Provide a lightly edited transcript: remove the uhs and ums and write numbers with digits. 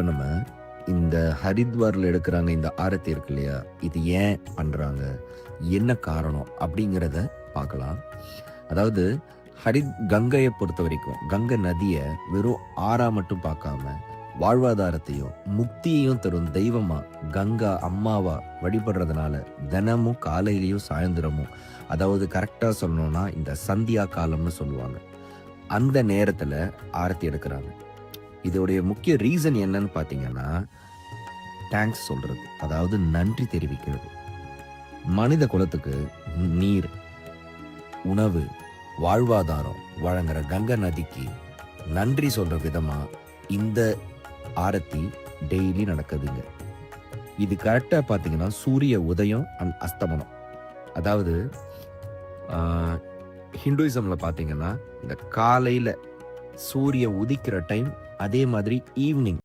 இப்போ நம்ம இந்த ஹரித்வாரில் எடுக்கிறாங்க இந்த ஆரத்தி இருக்கு இல்லையா, இது ஏன் பண்ணுறாங்க, என்ன காரணம் அப்படிங்கிறத பார்க்கலாம். அதாவது கங்கையை பொறுத்த வரைக்கும் கங்கை நதியை வெறும் ஆறா மட்டும் பார்க்காம வாழ்வாதாரத்தையும் முக்தியையும் தரும் தெய்வமா கங்கா அம்மாவா வழிபடுறதுனால தினமும் காலையிலையும் சாயந்தரமும், அதாவது கரெக்டாக சொல்லணும்னா இந்த சந்தியா காலம்னு சொல்லுவாங்க, அந்த நேரத்தில் ஆரத்தி எடுக்கிறாங்க. இதோடைய முக்கிய ரீசன் என்னன்னு பார்த்தீங்கன்னா தேங்க்ஸ் சொல்றது, அதாவது நன்றி தெரிவிக்கிறது. மனித குலத்துக்கு நீர், உணவு, வாழ்வாதாரம் வழங்குற கங்கை நதிக்கு நன்றி சொல்ற விதமா இந்த ஆரத்தி டெய்லி நடக்குதுங்க. இது கரெக்டா பார்த்தீங்கன்னா சூரிய உதயம் அண்ட் அஸ்தமனம், அதாவது ஹிந்துயிசம்ல பார்த்தீங்கன்னா இந்த காலையில சூரிய உதிக்கிற டைம், அதே மாதிரி ஈவினிங்